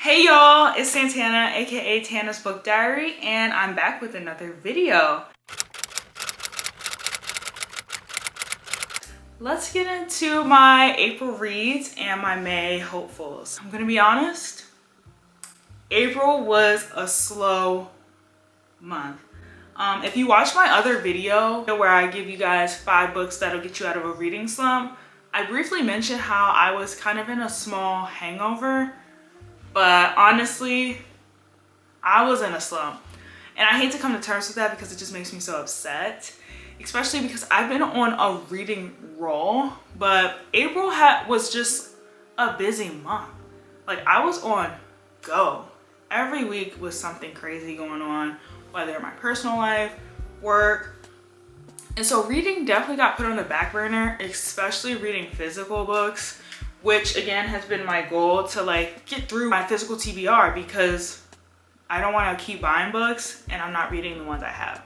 Hey y'all, it's Santana, aka Tana's Book Diary, and I'm back with another video. Let's get into my April reads and my May hopefuls. I'm gonna be honest, April was a slow month. If you watch my other video where I give you guys 5 books that'll get you out of a reading slump, I briefly mentioned how I was kind of in a small hangover. But honestly, I was in a slump. And I hate to come to terms with that because it just makes me so upset. Especially because I've been on a reading roll. But April was just a busy month. Like, I was on go. Every week was something crazy going on. Whether in my personal life, work. And so reading definitely got put on the back burner. Especially reading physical books. Which again has been my goal to get through my physical TBR because I don't want to keep buying books and I'm not reading the ones I have.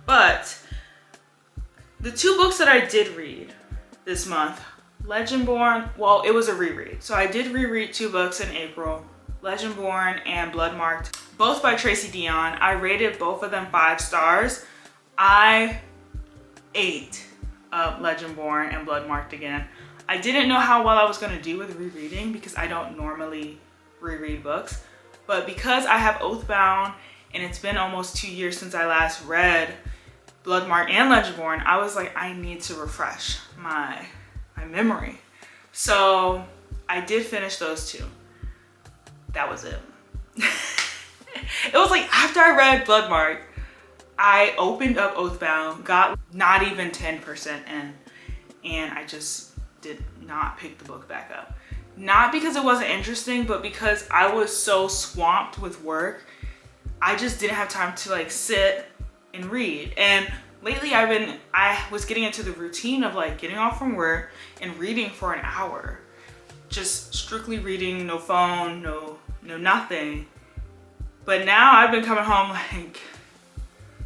But the 2 books that I did read this month, Legendborn, well, it was a reread. So I did reread 2 books in April, Legendborn and Bloodmarked, both by Tracy Deonn. I rated both of them 5 stars. I ate up Legendborn and Bloodmarked again. I didn't know how well I was going to do with rereading because I don't normally reread books. But because I have Oathbound and it's been almost 2 years since I last read Bloodmarked and Legendborn, I was like, I need to refresh my memory. So I did finish those 2. That was it. It was like after I read Bloodmarked, I opened up Oathbound, got not even 10% in, and I just did not pick the book back up. Not because it wasn't interesting, but because I was so swamped with work. I just didn't have time to sit and read. And lately I was getting into the routine of getting off from work and reading for an hour. Just strictly reading, no phone, no nothing. But now I've been coming home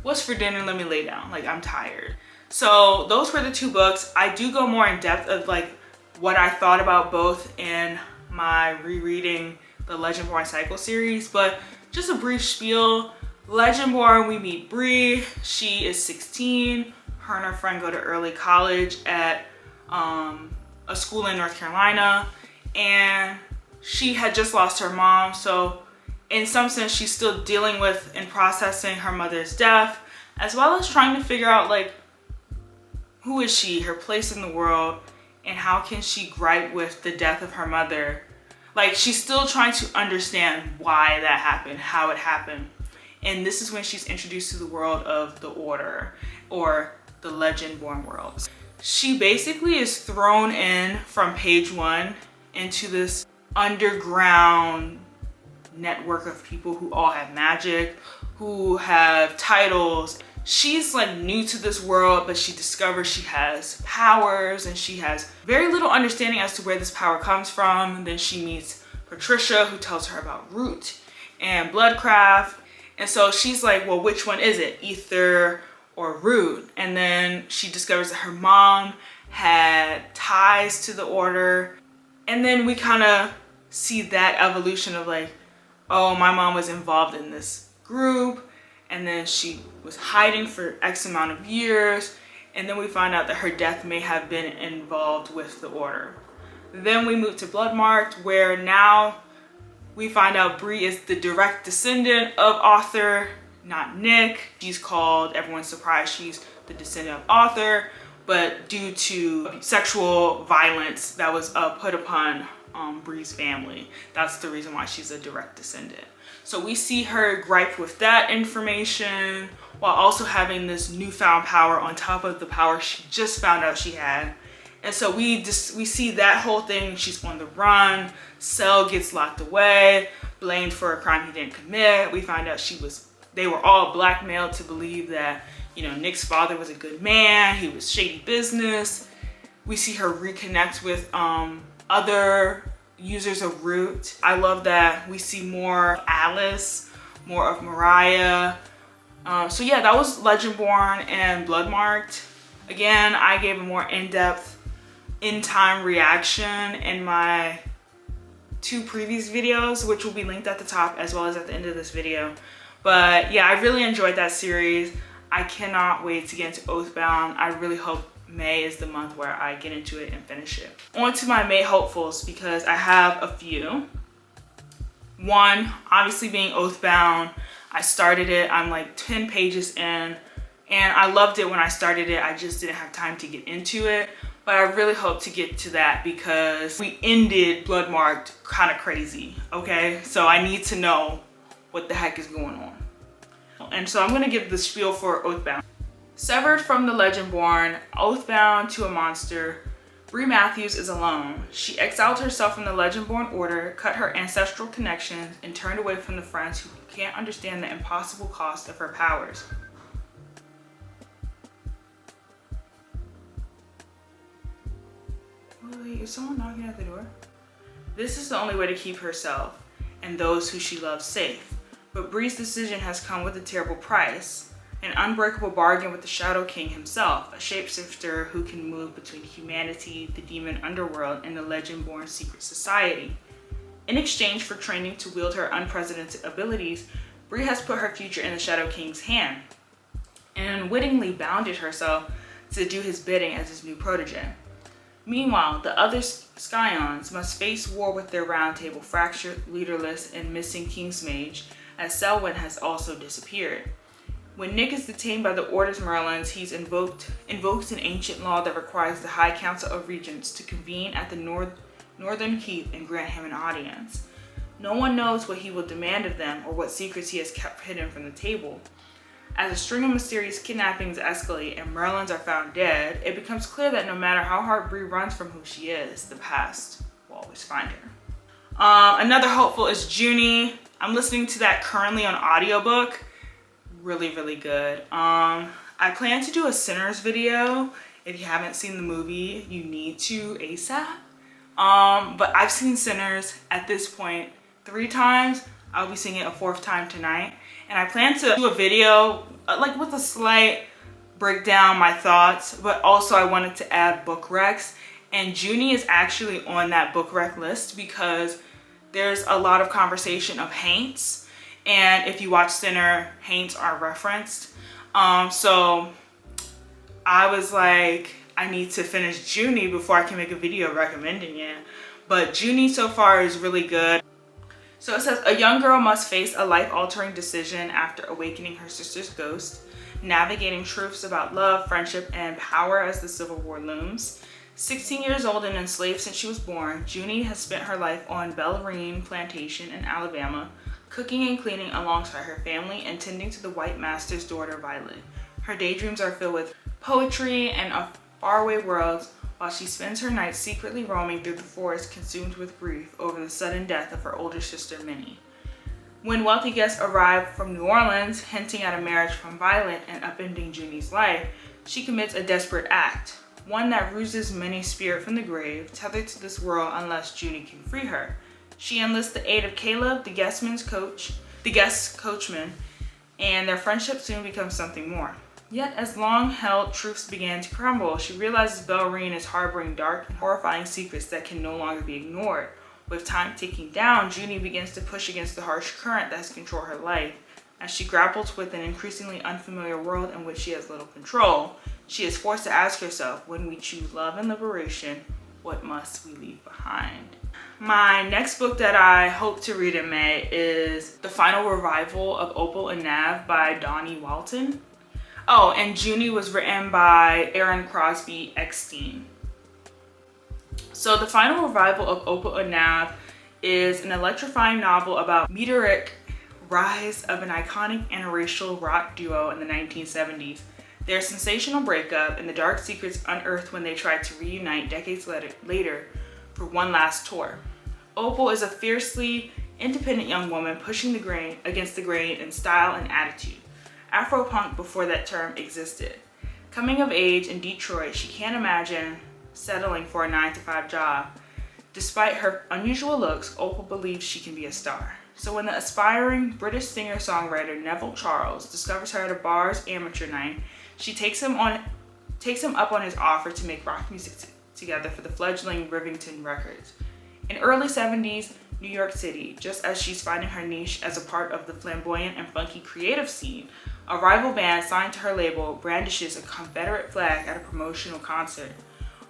what's for dinner? Let me lay down. I'm tired. So those were the 2 books. I do go more in depth of what I thought about both in my rereading the Legendborn Cycle series, but just a brief spiel. Legendborn, we meet Bree. She is 16. Her and her friend go to early college at a school in North Carolina, and she had just lost her mom. So in some sense, she's still dealing with and processing her mother's death, as well as trying to figure out who is she, her place in the world, and how can she gripe with the death of her mother. She's still trying to understand why that happened, how it happened. And this is when she's introduced to the world of the Order, or the Legendborn world. She basically is thrown in from page 1 into this underground network of people who all have magic, who have titles. She's new to this world, but she discovers she has powers and she has very little understanding as to where this power comes from. And then she meets Patricia, who tells her about Root and Bloodcraft. And so she's like, well, which one is it? Ether or Root? And then she discovers that her mom had ties to the Order. And then we kind of see that evolution of oh, my mom was involved in this group. And then she was hiding for X amount of years. And then we find out that her death may have been involved with the Order. Then we move to Bloodmarked, where now we find out Bree is the direct descendant of Arthur, not Nick. She's called, everyone's surprised she's the descendant of Arthur, but due to sexual violence that was put upon Bree's family, that's the reason why she's a direct descendant. So we see her gripe with that information while also having this newfound power on top of the power she just found out she had. And so we see that whole thing. She's on the run. Cell gets locked away, blamed for a crime he didn't commit. We find out they were all blackmailed to believe that, Nick's father was a good man. He was shady business. We see her reconnect with other users of Root. I love that we see more of Alice, more of Mariah. So yeah, that was Legendborn and Bloodmarked. Again, I gave a more in-depth, in-time reaction in my 2 previous videos, which will be linked at the top as well as at the end of this video. But yeah, I really enjoyed that series. I cannot wait to get into Oathbound. I really hope May is the month where I get into it and finish it. On to my May hopefuls, because I have a few. One, obviously being Oathbound. I started it, I'm like 10 pages in, and I loved it when I started it. I just didn't have time to get into it, but I really hope to get to that because we ended Bloodmarked kind of crazy, okay? So I need to know what the heck is going on. And so I'm gonna give the spiel for Oathbound. Severed from the Legendborn, oathbound to a monster, Bree Matthews is alone. She exiled herself from the Legendborn order, cut her ancestral connections, and turned away from the friends who can't understand the impossible cost of her powers. Wait, is someone knocking at the door? This is the only way to keep herself and those who she loves safe. But Bree's decision has come with a terrible price. An unbreakable bargain with the Shadow King himself, a shapeshifter who can move between humanity, the demon underworld, and the Legendborn secret society. In exchange for training to wield her unprecedented abilities, Bree has put her future in the Shadow King's hand and unwittingly bounded herself to do his bidding as his new protege. Meanwhile, the other Scions must face war with their round table fractured, leaderless, and missing Kingsmage, as Selwyn has also disappeared. When Nick is detained by the Order's Merlins, he's invokes an ancient law that requires the High Council of Regents to convene at the Northern Keep and grant him an audience. No one knows what he will demand of them or what secrets he has kept hidden from the table. As a string of mysterious kidnappings escalate and Merlins are found dead, it becomes clear that no matter how hard Bree runs from who she is, the past will always find her. Another hopeful is Junie. I'm listening to that currently on audiobook. Really, really good. I plan to do a Sinners video. If you haven't seen the movie, you need to ASAP. But I've seen Sinners at this point 3 times. I'll be seeing it a 4th time tonight. And I plan to do a video like with a slight breakdown, my thoughts, but also I wanted to add book recs. And Junie is actually on that book rec list because there's a lot of conversation of Haints. And if you watch Sinner, Haints are referenced. So I was like, I need to finish Junie before I can make a video recommending it. But Junie so far is really good. So it says, a young girl must face a life-altering decision after awakening her sister's ghost, navigating truths about love, friendship, and power as the Civil War looms. 16 years old and enslaved since she was born, Junie has spent her life on Bellarine Plantation in Alabama, cooking and cleaning alongside her family and tending to the White Master's daughter, Violet. Her daydreams are filled with poetry and of faraway worlds, while she spends her nights secretly roaming through the forest, consumed with grief over the sudden death of her older sister, Minnie. When wealthy guests arrive from New Orleans, hinting at a marriage from Violet and upending Junie's life, she commits a desperate act, one that ruses Minnie's spirit from the grave, tethered to this world unless Junie can free her. She enlists the aid of Caleb, the guest coachman, and their friendship soon becomes something more. Yet as long-held truths began to crumble, she realizes Bellarine is harboring dark and horrifying secrets that can no longer be ignored. With time ticking down, Junie begins to push against the harsh current that has controlled her life. As she grapples with an increasingly unfamiliar world in which she has little control, she is forced to ask herself, when we choose love and liberation, what must we leave behind? My next book that I hope to read in May is The Final Revival of Opal and Nav by Donnie Walton. Oh, and Junie was written by Aaron Crosby Eckstein. So The Final Revival of Opal and Nav is an electrifying novel about meteoric rise of an iconic interracial rock duo in the 1970s, their sensational breakup, and the dark secrets unearthed when they tried to reunite decades later for one last tour. Opal is a fiercely independent young woman pushing against the grain in style and attitude. Afro-punk before that term existed. Coming of age in Detroit, she can't imagine settling for a 9-to-5 job. Despite her unusual looks, Opal believes she can be a star. So when the aspiring British singer-songwriter Neville Charles discovers her at a bar's amateur night, she takes him up on his offer to make rock music together for the fledgling Rivington Records. In early 70s, New York City, just as she's finding her niche as a part of the flamboyant and funky creative scene. A rival band signed to her label brandishes a Confederate flag at a promotional concert.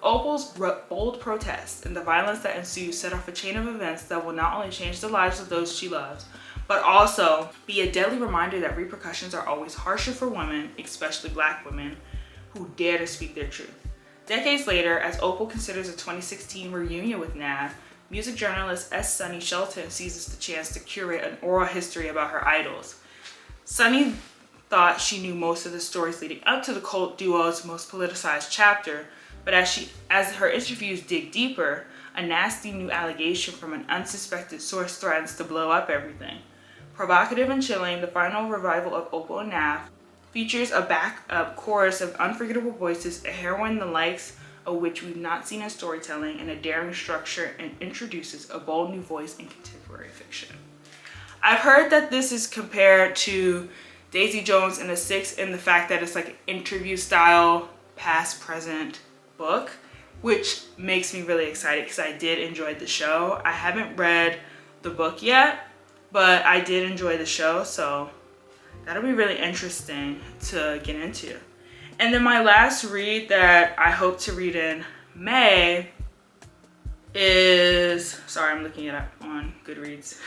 Opal's bold protests and the violence that ensues set off a chain of events that will not only change the lives of those she loves, but also be a deadly reminder that repercussions are always harsher for women, especially Black women, who dare to speak their truth. Decades later, as Opal considers a 2016 reunion with Nav, music journalist S. Sunny Shelton seizes the chance to curate an oral history about her idols. Sunny thought she knew most of the stories leading up to the cult duo's most politicized chapter, but as her interviews dig deeper, a nasty new allegation from an unsuspected source threatens to blow up everything. Provocative and chilling, the final revival of Opal and Nav features a backup chorus of unforgettable voices, a heroine the likes of which we've not seen in storytelling, and a daring structure, and introduces a bold new voice in contemporary fiction. I've heard that this is compared to Daisy Jones and the Six in the fact that it's like an interview style, past, present book, which makes me really excited because I did enjoy the show. I haven't read the book yet, but I did enjoy the show, so that'll be really interesting to get into. And then my last read that I hope to read in May is, sorry, I'm looking it up on Goodreads,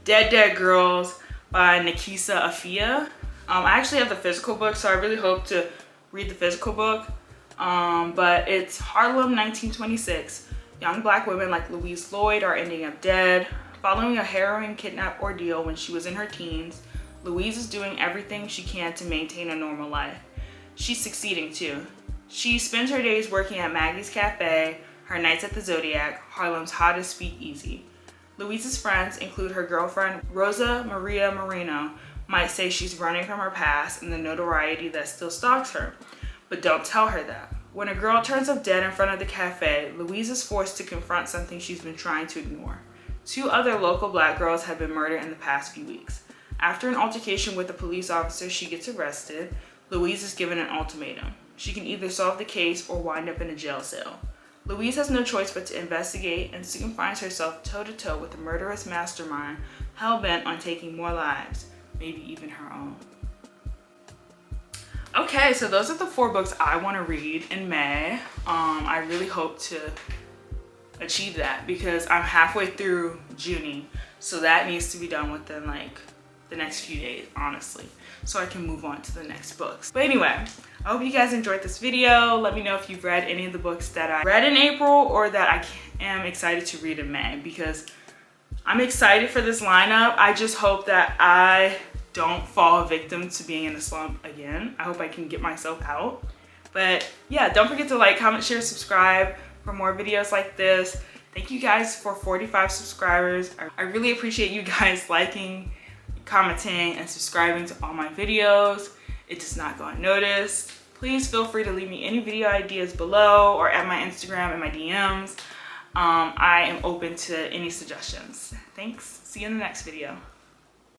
Dead Dead Girls by Nikisa Afia. I actually have the physical book, so I really hope to read the physical book. But it's Harlem 1926. Young Black women like Louise Lloyd are ending up dead. Following a harrowing kidnap ordeal when she was in her teens, Louise is doing everything she can to maintain a normal life. She's succeeding too. She spends her days working at Maggie's Cafe, her nights at the Zodiac, Harlem's hottest speakeasy. Louise's friends include her girlfriend Rosa Maria Moreno, might say she's running from her past and the notoriety that still stalks her. But don't tell her that. When a girl turns up dead in front of the cafe, Louise is forced to confront something she's been trying to ignore. 2 other local Black girls have been murdered in the past few weeks. After an altercation with a police officer, she gets arrested. Louise is given an ultimatum. She can either solve the case or wind up in a jail cell. Louise has no choice but to investigate and soon finds herself toe-to-toe with a murderous mastermind hell-bent on taking more lives, maybe even her own. Okay, so those are the 4 books I want to read in May. I really hope to achieve that because I'm halfway through June, so that needs to be done within like the next few days, honestly, so I can move on to the next books. But anyway, I hope you guys enjoyed this video. Let me know if you've read any of the books that I read in April or that I am excited to read in May, because I'm excited for this lineup. I just hope that I don't fall victim to being in a slump again. I hope I can get myself out. But yeah, don't forget to like, comment, share, subscribe for more videos like this. Thank you guys for 45 subscribers. I really appreciate you guys liking, commenting, and subscribing to all my videos. It does not go unnoticed. Please feel free to leave me any video ideas below or at my Instagram and my DMs. I am open to any suggestions. Thanks. See you in the next video.